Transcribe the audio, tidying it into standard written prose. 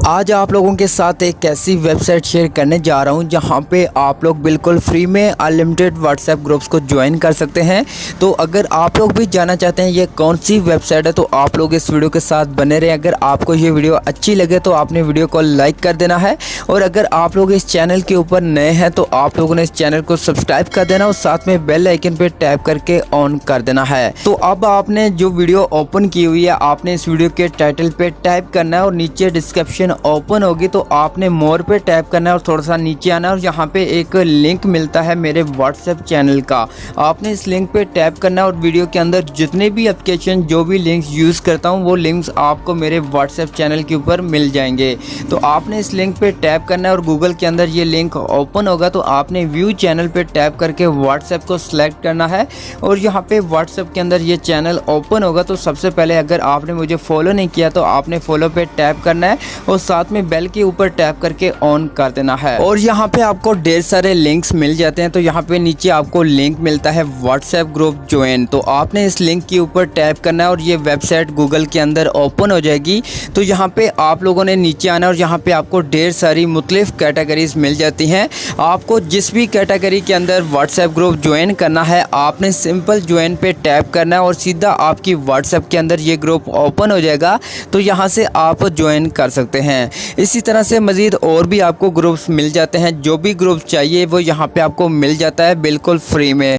आज आप लोगों के साथ एक ऐसी वेबसाइट शेयर करने जा रहा हूं जहां पे आप लोग बिल्कुल फ्री में अनलिमिटेड व्हाट्सएप ग्रुप्स को ज्वाइन कर सकते हैं। तो अगर आप लोग भी जानना चाहते हैं ये कौन सी वेबसाइट है तो आप लोग इस वीडियो के साथ बने रहें। अगर आपको ये वीडियो अच्छी लगे तो आपने वीडियो को लाइक कर देना है, और अगर आप लोग इस चैनल के ऊपर नए हैं तो आप लोगों ने इस चैनल को सब्सक्राइब कर देना और साथ में बेल आइकन पे टैप करके ऑन कर देना है। तो अब आपने जो वीडियो ओपन की हुई है आपने इस वीडियो के टाइटल पे टैप करना है और नीचे डिस्क्रिप्शन ओपन होगी तो आपने मोर पे टैप करना है और थोड़ा सा नीचे आना है और यहाँ पे एक लिंक मिलता है मेरे व्हाट्सएप चैनल का। आपने इस लिंक पे टैप करना है और वीडियो के अंदर जितने भी एप्लीकेशन जो भी लिंक्स यूज़ करता हूँ वो लिंक्स आपको मेरे व्हाट्सएप चैनल के ऊपर मिल जाएंगे। तो आपने इस लिंक पे टैप करना है और गूगल के अंदर ये लिंक ओपन होगा तो आपने व्यू चैनल पे टैप करके व्हाट्सएप को सिलेक्ट करना है और यहाँ पे व्हाट्सएप के अंदर ये चैनल ओपन होगा। तो सबसे पहले अगर आपने मुझे फॉलो नहीं किया तो आपने फॉलो पे टैप करना है और साथ में बेल के ऊपर टैप करके ऑन कर देना है। और यहाँ पे आपको ढेर सारे लिंक्स मिल जाते हैं। तो यहाँ पे नीचे आपको लिंक मिलता है व्हाट्सएप ग्रुप ज्वाइन, तो आपने इस लिंक के ऊपर टैप करना है और ये वेबसाइट गूगल के अंदर ओपन हो जाएगी। तो यहाँ पे आप लोगों ने नीचे आना और यहाँ पे आपको ढेर सारी मुख्तलिफ कैटेगरीज मिल जाती हैं। आपको जिस भी कैटेगरी के अंदर व्हाट्सएप ग्रुप ज्वाइन करना है आपने सिंपल ज्वाइन पे टैप करना है और सीधा आपकी व्हाट्सएप के अंदर ये ग्रुप ओपन हो जाएगा। तो यहाँ से आप ज्वाइन कर सकते हैं। इसी तरह से मज़ीद और भी आपको ग्रुप्स मिल जाते हैं। जो भी ग्रुप चाहिए वो यहाँ पे आपको मिल जाता है बिल्कुल फ्री में।